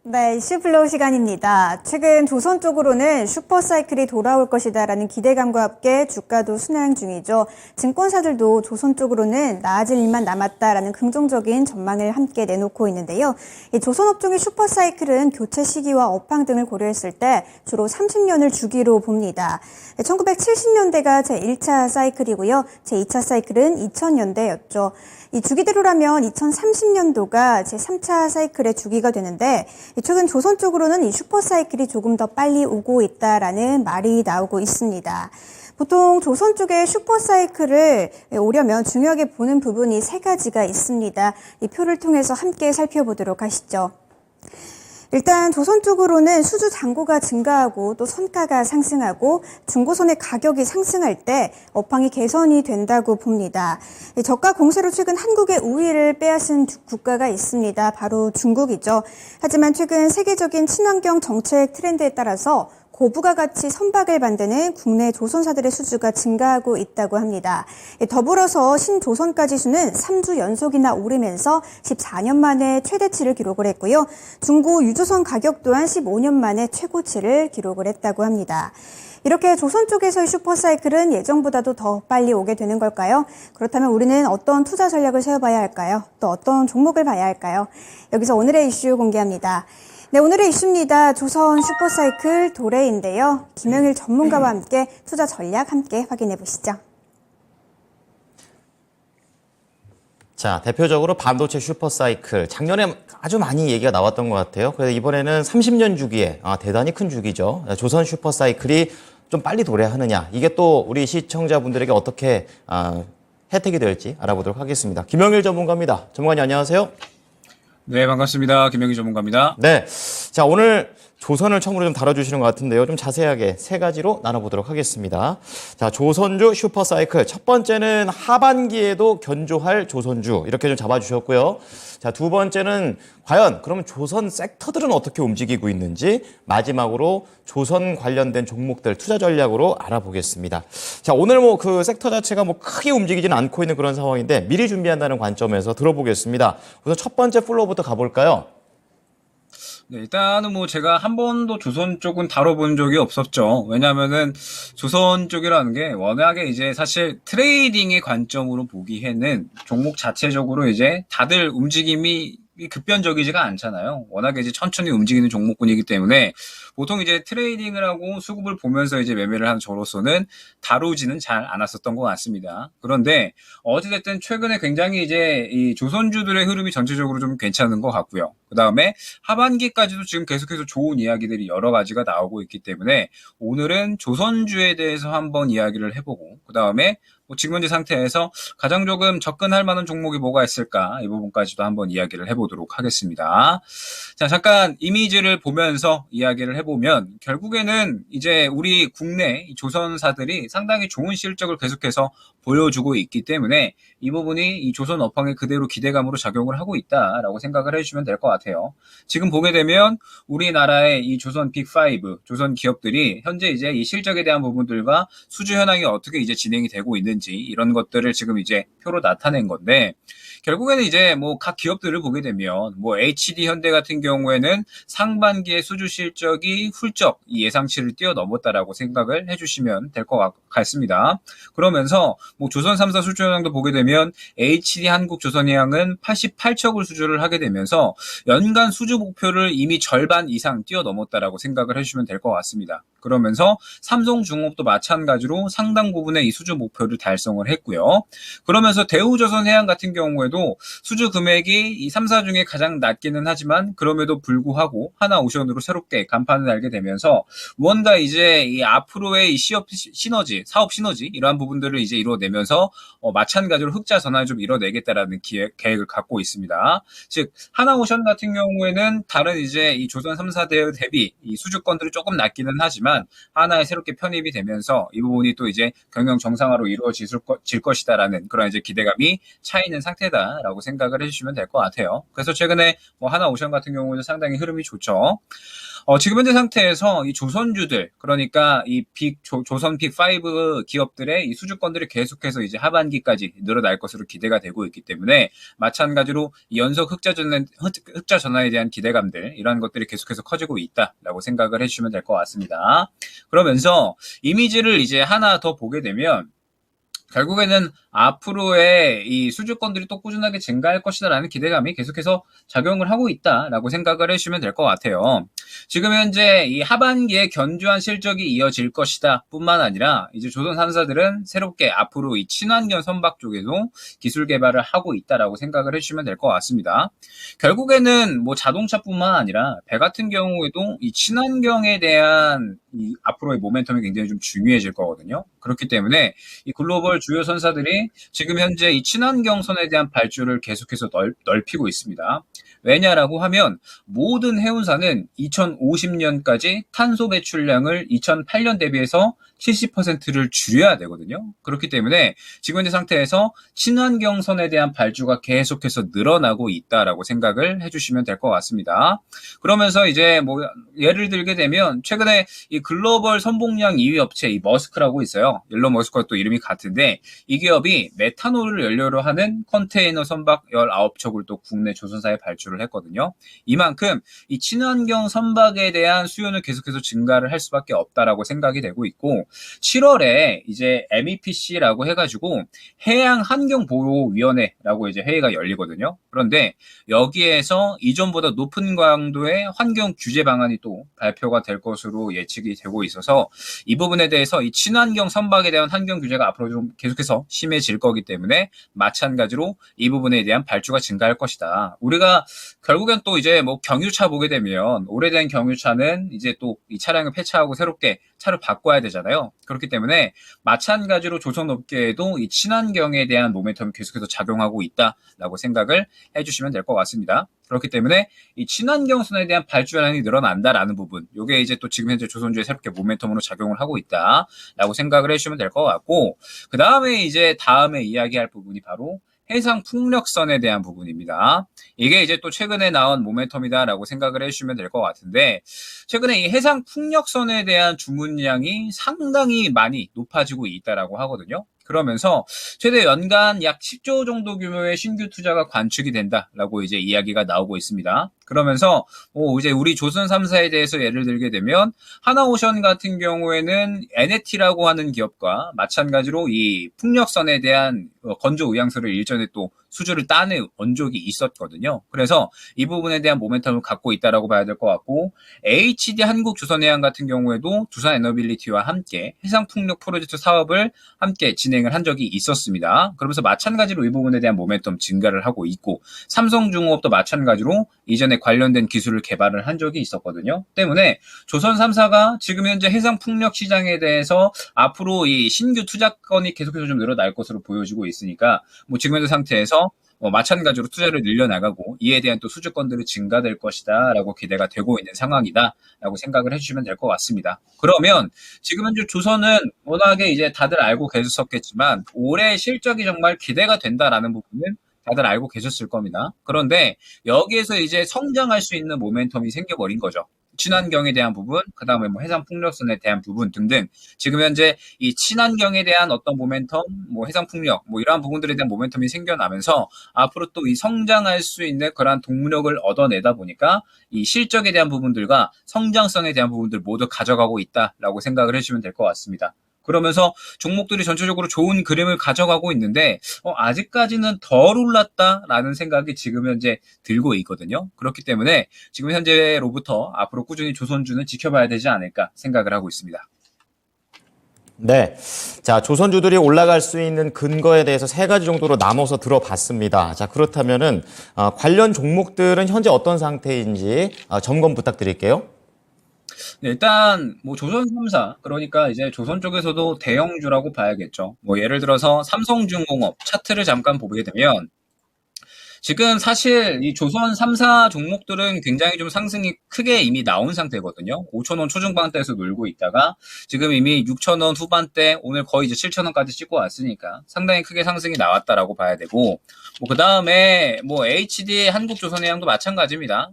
네, 이슈플로우 시간입니다. 최근 조선 쪽으로는 슈퍼사이클이 돌아올 것이다라는 기대감과 함께 주가도 순항 중이죠. 증권사들도 조선 쪽으로는 나아질 일만 남았다라는 긍정적인 전망을 함께 내놓고 있는데요. 이 조선업종의 슈퍼사이클은 교체 시기와 업황 등을 고려했을 때 주로 30년을 주기로 봅니다. 1970년대가 제1차 사이클이고요. 제2차 사이클은 2000년대였죠. 이 주기대로라면 2030년도가 제3차 사이클의 주기가 되는데 최근 조선 쪽으로는 이 슈퍼사이클이 조금 더 빨리 오고 있다라는 말이 나오고 있습니다. 보통 조선 쪽의 슈퍼사이클을 오려면 중요하게 보는 부분이 세 가지가 있습니다. 이 표를 통해서 함께 살펴보도록 하시죠. 일단 조선 쪽으로는 수주 잔고가 증가하고 또 선가가 상승하고 중고선의 가격이 상승할 때 업황이 개선이 된다고 봅니다. 저가 공세로 최근 한국의 우위를 빼앗은 국가가 있습니다. 바로 중국이죠. 하지만 최근 세계적인 친환경 정책 트렌드에 따라서 고부가 가치 선박을 만드는 국내 조선사들의 수주가 증가하고 있다고 합니다. 더불어서 신조선가 지수는 3주 연속이나 오르면서 14년 만에 최대치를 기록을 했고요. 중고 유조선 가격 또한 15년 만에 최고치를 기록을 했다고 합니다. 이렇게 조선 쪽에서의 슈퍼사이클은 예정보다도 더 빨리 오게 되는 걸까요? 그렇다면 우리는 어떤 투자 전략을 세워봐야 할까요? 또 어떤 종목을 봐야 할까요? 여기서 오늘의 이슈 공개합니다. 네, 오늘의 이슈입니다. 조선 슈퍼사이클 도래인데요. 김영일 전문가와 함께 투자 전략 함께 확인해 보시죠. 자, 대표적으로 반도체 슈퍼사이클. 작년에 아주 많이 얘기가 나왔던 것 같아요. 그래서 이번에는 30년 주기에, 대단히 큰 주기죠. 조선 슈퍼사이클이 좀 빨리 도래하느냐. 이게 또 우리 시청자분들에게 어떻게 혜택이 될지 알아보도록 하겠습니다. 김영일 전문가입니다. 전문가님 안녕하세요. 네, 반갑습니다. 김영희 전문가입니다. 네. 자, 오늘 조선을 처음으로 좀 다뤄주시는 것 같은데요. 좀 자세하게 세 가지로 나눠보도록 하겠습니다. 자, 조선주 슈퍼사이클. 첫 번째는 하반기에도 견조할 조선주. 이렇게 좀 잡아주셨고요. 자, 두 번째는 과연 그러면 조선 섹터들은 어떻게 움직이고 있는지 마지막으로 조선 관련된 종목들 투자 전략으로 알아보겠습니다. 자, 오늘 뭐 그 섹터 자체가 뭐 크게 움직이지는 않고 있는 그런 상황인데 미리 준비한다는 관점에서 들어보겠습니다. 우선 첫 번째 플로우부터 가볼까요? 네, 일단은 뭐 제가 한 번도 조선 쪽은 다뤄본 적이 없었죠. 왜냐면은 조선 쪽이라는 게 워낙에 이제 사실 트레이딩의 관점으로 보기에는 종목 자체적으로 이제 다들 움직임이 급변적이지가 않잖아요. 워낙에 이제 천천히 움직이는 종목군이기 때문에 보통 이제 트레이딩을 하고 수급을 보면서 이제 매매를 하는 저로서는 다루지는 잘 않았었던 것 같습니다. 그런데 어찌됐든 최근에 굉장히 이제 이 조선주들의 흐름이 전체적으로 좀 괜찮은 것 같고요. 그 다음에 하반기까지도 지금 계속해서 좋은 이야기들이 여러 가지가 나오고 있기 때문에 오늘은 조선주에 대해서 한번 이야기를 해보고 그 다음에 지금 현재 상태에서 가장 조금 접근할 만한 종목이 뭐가 있을까 이 부분까지도 한번 이야기를 해보도록 하겠습니다. 자, 잠깐 이미지를 보면서 이야기를 해보면 결국에는 이제 우리 국내 조선사들이 상당히 좋은 실적을 계속해서 보여주고 있기 때문에 이 부분이 이 조선 업황에 그대로 기대감으로 작용을 하고 있다라고 생각을 해주시면 될 것 같아요. 지금 보게 되면 우리나라의 이 조선 빅5, 조선 기업들이 현재 이제 이 실적에 대한 부분들과 수주 현황이 어떻게 이제 진행이 되고 있는지 이런 것들을 지금 이제 표로 나타낸 건데 결국에는 이제 뭐 각 기업들을 보게 되면 뭐 HD 현대 같은 경우에는 상반기에 수주 실적이 훌쩍 이 예상치를 뛰어넘었다라고 생각을 해주시면 될 것 같습니다. 그러면서 뭐 조선 3사 수주 현황도 보게 되면 HD 한국조선해양은 88척을 수주를 하게 되면서 연간 수주 목표를 이미 절반 이상 뛰어넘었다라고 생각을 해주시면 될 것 같습니다. 그러면서 삼성중업도 마찬가지로 상당 부분의 이 수주 목표를 달성을 했고요. 그러면서 대우조선해양 같은 경우에도 수주 금액이 이 3사 중에 가장 낮기는 하지만 그럼에도 불구하고 하나오션으로 새롭게 간판을 달게 되면서 무언가 이제 이 앞으로의 이 사업 시너지 이러한 부분들을 이제 이뤄내면서 마찬가지로 흑자 전환을 좀 이뤄내겠다라는 계획을 갖고 있습니다. 즉 하나오션 같은 경우에는 다른 이제 이 조선 3사 대비 이 수주권들이 조금 낮기는 하지만 하나에 새롭게 편입이 되면서 이 부분이 또 이제 경영 정상화로 이루어질 것이다라는 그런 이제 기대감이 차 있는 상태다라고 생각을 해주시면 될 것 같아요. 그래서 최근에 뭐 하나오션 같은 경우는 상당히 흐름이 좋죠. 지금 현재 상태에서 이 조선주들, 그러니까 이 조선 빅5 기업들의 이 수주권들이 계속해서 이제 하반기까지 늘어날 것으로 기대가 되고 있기 때문에 마찬가지로 이 연속 흑자 전환에 대한 기대감들, 이러한 것들이 계속해서 커지고 있다라고 생각을 해주시면 될 것 같습니다. 그러면서 이미지를 이제 하나 더 보게 되면 결국에는 앞으로의 이 수주권들이 또 꾸준하게 증가할 것이다라는 기대감이 계속해서 작용을 하고 있다라고 생각을 해주시면 될 것 같아요. 지금 현재 이 하반기에 견조한 실적이 이어질 것이다 뿐만 아니라 이제 조선 3사들은 새롭게 앞으로 이 친환경 선박 쪽에도 기술 개발을 하고 있다라고 생각을 해주시면 될 것 같습니다. 결국에는 뭐 자동차뿐만 아니라 배 같은 경우에도 이 친환경에 대한 이 앞으로의 모멘텀이 굉장히 좀 중요해질 거거든요. 그렇기 때문에 이 글로벌 주요 선사들이 지금 현재 이 친환경 선에 대한 발주를 계속해서 넓히고 있습니다. 왜냐라고 하면 모든 해운사는 2050년까지 탄소 배출량을 2008년 대비해서 70%를 줄여야 되거든요. 그렇기 때문에 지금 현재 상태에서 친환경 선에 대한 발주가 계속해서 늘어나고 있다라고 생각을 해주시면 될 것 같습니다. 그러면서 이제 뭐 예를 들게 되면 최근에 이 글로벌 선봉량 2위 업체 이 머스크라고 있어요. 일론 머스크와 또 이름이 같은데 이 기업이 메탄올을 연료로 하는 컨테이너 선박 19척을 또 국내 조선사에 발주를 했거든요. 이만큼 이 친환경 선박에 대한 수요는 계속해서 증가를 할 수밖에 없다라고 생각이 되고 있고 7월에 이제 MEPC라고 해가지고 해양환경보호위원회라고 이제 회의가 열리거든요. 그런데 여기에서 이전보다 높은 강도의 환경 규제 방안이 또 발표가 될 것으로 예측이 되고 있어서 이 부분에 대해서 이 친환경 선박에 대한 환경 규제가 앞으로 좀 계속해서 심해질 거기 때문에 마찬가지로 이 부분에 대한 발주가 증가할 것이다. 우리가 결국엔 또 이제 뭐 경유차 보게 되면 오래된 경유차는 이제 또 이 차량을 폐차하고 새롭게 차를 바꿔야 되잖아요. 그렇기 때문에 마찬가지로 조선업계에도 이 친환경에 대한 모멘텀이 계속해서 작용하고 있다라고 생각을 해주시면 될 것 같습니다. 그렇기 때문에 이 친환경 선에 대한 발주량이 늘어난다라는 부분, 이게 이제 또 지금 현재 조선주에 새롭게 모멘텀으로 작용을 하고 있다라고 생각을 해주시면 될 것 같고, 그 다음에 이제 다음에 이야기할 부분이 바로 해상 풍력선에 대한 부분입니다. 이게 이제 또 최근에 나온 모멘텀이다라고 생각을 해주시면 될 것 같은데, 최근에 이 해상 풍력선에 대한 주문량이 상당히 많이 높아지고 있다라고 하거든요. 그러면서 최대 연간 약 10조 정도 규모의 신규 투자가 관측이 된다라고 이제 이야기가 나오고 있습니다. 그러면서 이제 우리 조선 3사에 대해서 예를 들게 되면 하나오션 같은 경우에는 NAT라고 하는 기업과 마찬가지로 이 풍력선에 대한 건조 의향서를 일전에 또 수주를 따낸 원적이 있었거든요. 그래서 이 부분에 대한 모멘텀을 갖고 있다라고 봐야 될 것 같고, HD 한국조선해양 같은 경우에도 두산에너빌리티와 함께 해상풍력 프로젝트 사업을 함께 진행을 한 적이 있었습니다. 그러면서 마찬가지로 이 부분에 대한 모멘텀 증가를 하고 있고, 삼성중공업도 마찬가지로 이전에 관련된 기술을 개발을 한 적이 있었거든요. 때문에 조선 3사가 지금 현재 해상풍력 시장에 대해서 앞으로 이 신규 투자건이 계속해서 좀 늘어날 것으로 보여지고 있으니까 뭐 지금 현재 상태에서 마찬가지로 투자를 늘려나가고 이에 대한 또 수주권들이 증가될 것이다 라고 기대가 되고 있는 상황이다 라고 생각을 해주시면 될 것 같습니다. 그러면 지금 현재 조선은 워낙에 이제 다들 알고 계셨겠지만 올해 실적이 정말 기대가 된다라는 부분은 다들 알고 계셨을 겁니다. 그런데 여기에서 이제 성장할 수 있는 모멘텀이 생겨버린 거죠. 친환경에 대한 부분, 그 다음에 뭐 해상 풍력선에 대한 부분 등등, 지금 현재 이 친환경에 대한 어떤 모멘텀, 뭐 해상 풍력, 뭐 이러한 부분들에 대한 모멘텀이 생겨나면서 앞으로 또 이 성장할 수 있는 그러한 동력을 얻어내다 보니까 이 실적에 대한 부분들과 성장성에 대한 부분들 모두 가져가고 있다라고 생각을 해주시면 될 것 같습니다. 그러면서 종목들이 전체적으로 좋은 그림을 가져가고 있는데 아직까지는 덜 올랐다라는 생각이 지금 현재 들고 있거든요. 그렇기 때문에 지금 현재로부터 앞으로 꾸준히 조선주는 지켜봐야 되지 않을까 생각을 하고 있습니다. 네. 자, 조선주들이 올라갈 수 있는 근거에 대해서 세 가지 정도로 나눠서 들어봤습니다. 자, 그렇다면은 관련 종목들은 현재 어떤 상태인지 점검 부탁드릴게요. 네, 일단 뭐 조선 3사, 그러니까 이제 조선 쪽에서도 대형주라고 봐야겠죠. 뭐 예를 들어서 삼성중공업 차트를 잠깐 보게 되면 지금 사실 이 조선 3사 종목들은 굉장히 좀 상승이 크게 이미 나온 상태거든요. 5,000원 초중반대에서 놀고 있다가 지금 이미 6,000원 후반대, 오늘 거의 이제 7,000원까지 찍고 왔으니까 상당히 크게 상승이 나왔다라고 봐야 되고, 뭐 그 다음에 뭐 HD 한국조선해양도 마찬가지입니다.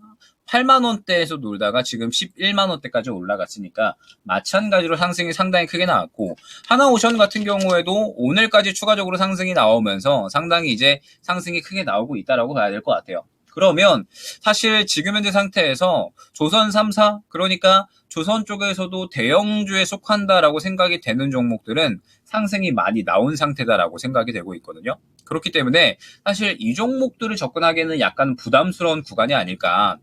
8만 원대에서 놀다가 지금 11만 원대까지 올라갔으니까 마찬가지로 상승이 상당히 크게 나왔고, 하나오션 같은 경우에도 오늘까지 추가적으로 상승이 나오면서 상당히 이제 상승이 크게 나오고 있다라고 봐야 될 것 같아요. 그러면 사실 지금 현재 상태에서 조선 3사, 그러니까 조선 쪽에서도 대형주에 속한다라고 생각이 되는 종목들은 상승이 많이 나온 상태다라고 생각이 되고 있거든요. 그렇기 때문에 사실 이 종목들을 접근하기에는 약간 부담스러운 구간이 아닐까.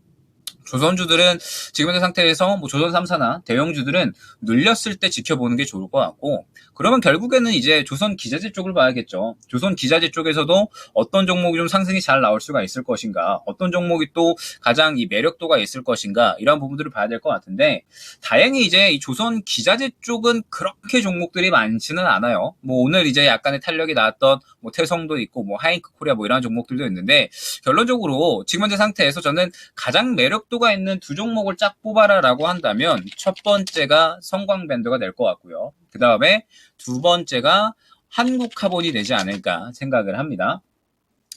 조선주들은 지금 현재 상태에서 뭐 조선 3사나 대형주들은 눌렸을 때 지켜보는 게 좋을 것 같고, 그러면 결국에는 이제 조선 기자재 쪽을 봐야겠죠. 조선 기자재 쪽에서도 어떤 종목이 좀 상승이 잘 나올 수가 있을 것인가, 어떤 종목이 또 가장 이 매력도가 있을 것인가, 이런 부분들을 봐야 될 것 같은데, 다행히 이제 이 조선 기자재 쪽은 그렇게 종목들이 많지는 않아요. 뭐 오늘 이제 약간의 탄력이 나왔던 뭐 태성도 있고 뭐 하이크 코리아 뭐 이런 종목들도 있는데, 결론적으로 지금 현재 상태에서 저는 가장 매력도가 있는 두 종목을 쫙 뽑아라라고 한다면 첫 번째가 성광밴드가 될 것 같고요. 그 다음에 두 번째가 한국카본이 되지 않을까 생각을 합니다.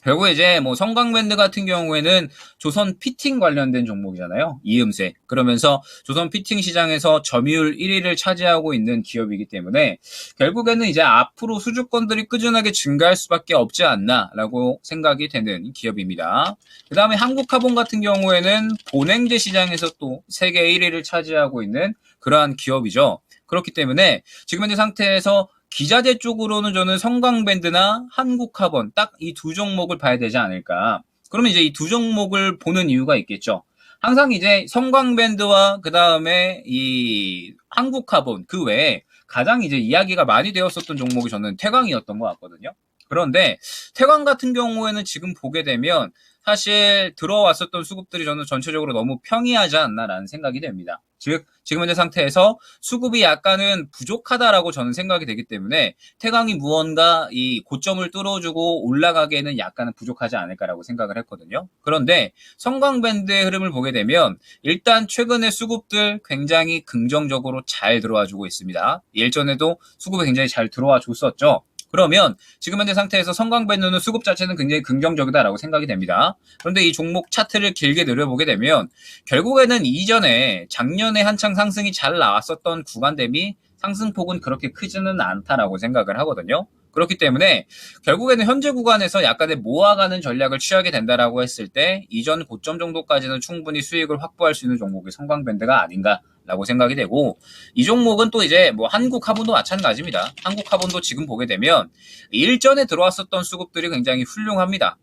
결국 이제 뭐 성광밴드 같은 경우에는 조선 피팅 관련된 종목이잖아요. 이음새. 그러면서 조선 피팅 시장에서 점유율 1위를 차지하고 있는 기업이기 때문에 결국에는 이제 앞으로 수주권들이 꾸준하게 증가할 수밖에 없지 않나라고 생각이 되는 기업입니다. 그 다음에 한국카본 같은 경우에는 본행제 시장에서 또 세계 1위를 차지하고 있는 그러한 기업이죠. 그렇기 때문에 지금 현재 상태에서 기자재 쪽으로는 저는 성광밴드나 한국카본 딱 이 두 종목을 봐야 되지 않을까. 그러면 이제 이 두 종목을 보는 이유가 있겠죠. 항상 이제 성광밴드와 그 다음에 이 한국카본 그 외에 가장 이제 이야기가 많이 되었었던 종목이 저는 태광이었던 것 같거든요. 그런데 태광 같은 경우에는 지금 보게 되면 사실 들어왔었던 수급들이 저는 전체적으로 너무 평이하지 않나라는 생각이 됩니다. 즉 지금 현재 상태에서 수급이 약간은 부족하다라고 저는 생각이 되기 때문에 태광이 무언가 이 고점을 뚫어주고 올라가기에는 약간은 부족하지 않을까라고 생각을 했거든요. 그런데 성광밴드의 흐름을 보게 되면 일단 최근에 수급들 굉장히 긍정적으로 잘 들어와주고 있습니다. 일전에도 수급이 굉장히 잘 들어와 줬었죠. 그러면 지금 현재 상태에서 성광밴드는 수급 자체는 굉장히 긍정적이다라고 생각이 됩니다. 그런데 이 종목 차트를 길게 내려보게 되면 결국에는 이전에 작년에 한창 상승이 잘 나왔었던 구간 대비 상승폭은 그렇게 크지는 않다라고 생각을 하거든요. 그렇기 때문에 결국에는 현재 구간에서 약간의 모아가는 전략을 취하게 된다라고 했을 때 이전 고점 정도까지는 충분히 수익을 확보할 수 있는 종목이 성광밴드가 아닌가라고 생각이 되고, 이 종목은 또 이제 뭐 한국카본도 마찬가지입니다. 한국카본도 지금 보게 되면 일전에 들어왔었던 수급들이 굉장히 훌륭합니다.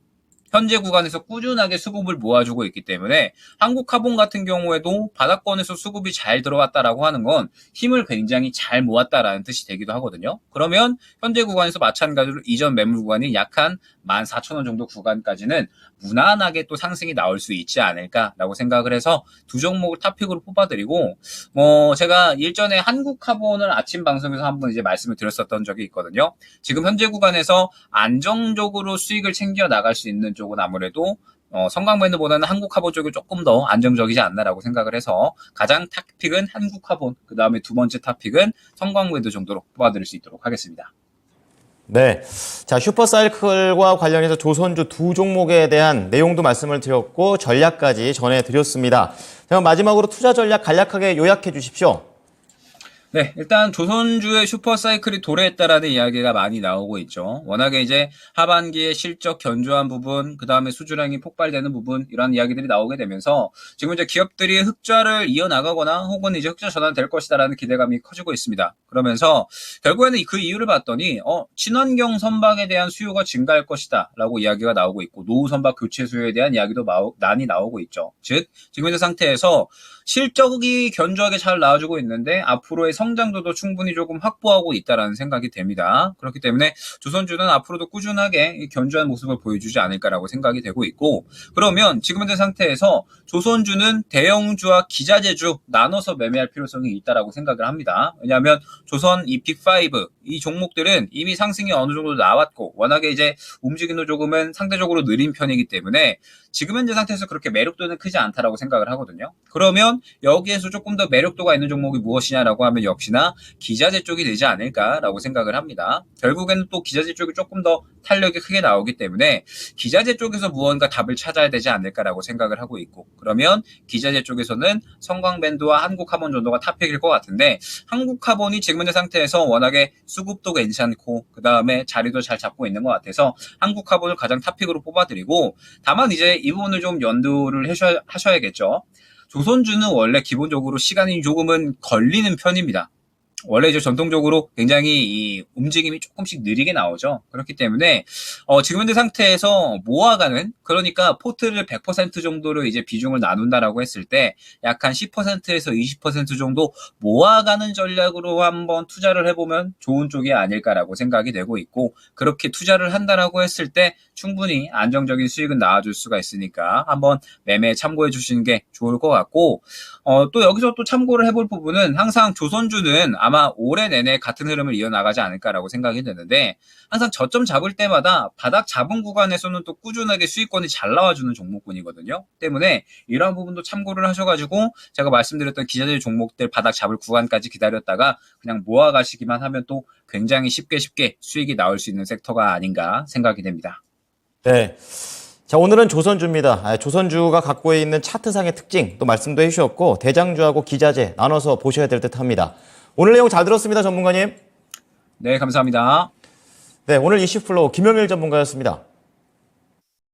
현재 구간에서 꾸준하게 수급을 모아주고 있기 때문에 한국카본 같은 경우에도 바닥권에서 수급이 잘 들어왔다라고 하는 건 힘을 굉장히 잘 모았다라는 뜻이 되기도 하거든요. 그러면 현재 구간에서 마찬가지로 이전 매물 구간이 약 한 14,000원 정도 구간까지는 무난하게 또 상승이 나올 수 있지 않을까라고 생각을 해서 두 종목을 탑픽으로 뽑아드리고, 뭐 제가 일전에 한국카본을 아침 방송에서 한번 이제 말씀을 드렸었던 적이 있거든요. 지금 현재 구간에서 안정적으로 수익을 챙겨 나갈 수 있는 쪽은 아무래도 성광밴드보다는 한국카본 쪽이 조금 더 안정적이지 않나라고 생각을 해서 가장 탑픽은 한국카본, 그 다음에 두 번째 탑픽은 성광밴드 정도로 뽑아드릴 수 있도록 하겠습니다. 네. 자, 슈퍼사이클과 관련해서 조선주 두 종목에 대한 내용도 말씀을 드렸고 전략까지 전해드렸습니다. 자, 마지막으로 투자 전략 간략하게 요약해 주십시오. 네, 일단 조선주의 슈퍼사이클이 도래했다라는 이야기가 많이 나오고 있죠. 워낙에 이제 하반기에 실적 견조한 부분, 그 다음에 수주량이 폭발되는 부분, 이런 이야기들이 나오게 되면서 지금 이제 기업들이 흑자를 이어나가거나 혹은 이제 흑자 전환될 것이다라는 기대감이 커지고 있습니다. 그러면서 결국에는 그 이유를 봤더니 친환경 선박에 대한 수요가 증가할 것이다라고 이야기가 나오고 있고, 노후 선박 교체 수요에 대한 이야기도 많이 나오고 있죠. 즉 지금 현재 상태에서 실적이 견조하게 잘 나와주고 있는데 앞으로의 성장도도 충분히 조금 확보하고 있다라는 생각이 됩니다. 그렇기 때문에 조선주는 앞으로도 꾸준하게 견조한 모습을 보여주지 않을까라고 생각이 되고 있고, 그러면 지금 현재 상태에서 조선주는 대형주와 기자재주 나눠서 매매할 필요성이 있다라고 생각을 합니다. 왜냐하면 조선 이 빅5, 이 종목들은 이미 상승이 어느 정도 나왔고 워낙에 이제 움직임도 조금은 상대적으로 느린 편이기 때문에 지금 현재 상태에서 그렇게 매력도는 크지 않다라고 생각을 하거든요. 그러면 여기에서 조금 더 매력도가 있는 종목이 무엇이냐라고 하면 역시나 기자재 쪽이 되지 않을까라고 생각을 합니다. 결국에는 또 기자재 쪽이 조금 더 탄력이 크게 나오기 때문에 기자재 쪽에서 무언가 답을 찾아야 되지 않을까라고 생각을 하고 있고, 그러면 기자재 쪽에서는 성광밴드와 한국카본 정도가 탑픽일 것 같은데, 한국카본이 지금 현재 상태에서 워낙에 수급도 괜찮고 그 다음에 자리도 잘 잡고 있는 것 같아서 한국카본을 가장 탑픽으로 뽑아드리고, 다만 이제 이 부분을 좀 연두를 하셔야겠죠. 조선주는 원래 기본적으로 시간이 조금은 걸리는 편입니다. 원래 이제 전통적으로 굉장히 이 움직임이 조금씩 느리게 나오죠. 그렇기 때문에 지금 현재 상태에서 모아가는, 그러니까 포트를 100% 정도로 이제 비중을 나눈다라고 했을 때 약 한 10%에서 20% 정도 모아가는 전략으로 한번 투자를 해보면 좋은 쪽이 아닐까라고 생각이 되고 있고, 그렇게 투자를 한다라고 했을 때 충분히 안정적인 수익은 나와줄 수가 있으니까 한번 매매에 참고해 주시는 게 좋을 것 같고, 또 여기서 또 참고를 해볼 부분은 항상 조선주는 아마 올해 내내 같은 흐름을 이어나가지 않을까라고 생각이 되는데, 항상 저점 잡을 때마다 바닥 잡은 구간에서는 또 꾸준하게 수익권이 잘 나와주는 종목군이거든요. 때문에 이러한 부분도 참고를 하셔가지고 제가 말씀드렸던 기자재 종목들 바닥 잡을 구간까지 기다렸다가 그냥 모아가시기만 하면 또 굉장히 쉽게 수익이 나올 수 있는 섹터가 아닌가 생각이 됩니다. 네. 자, 오늘은 조선주입니다. 조선주가 갖고 있는 차트상의 특징 또 말씀도 해주셨고, 대장주하고 기자재 나눠서 보셔야 될 듯 합니다. 오늘 내용 잘 들었습니다, 전문가님. 네, 감사합니다. 네, 오늘 이슈플로우 김영일 전문가였습니다.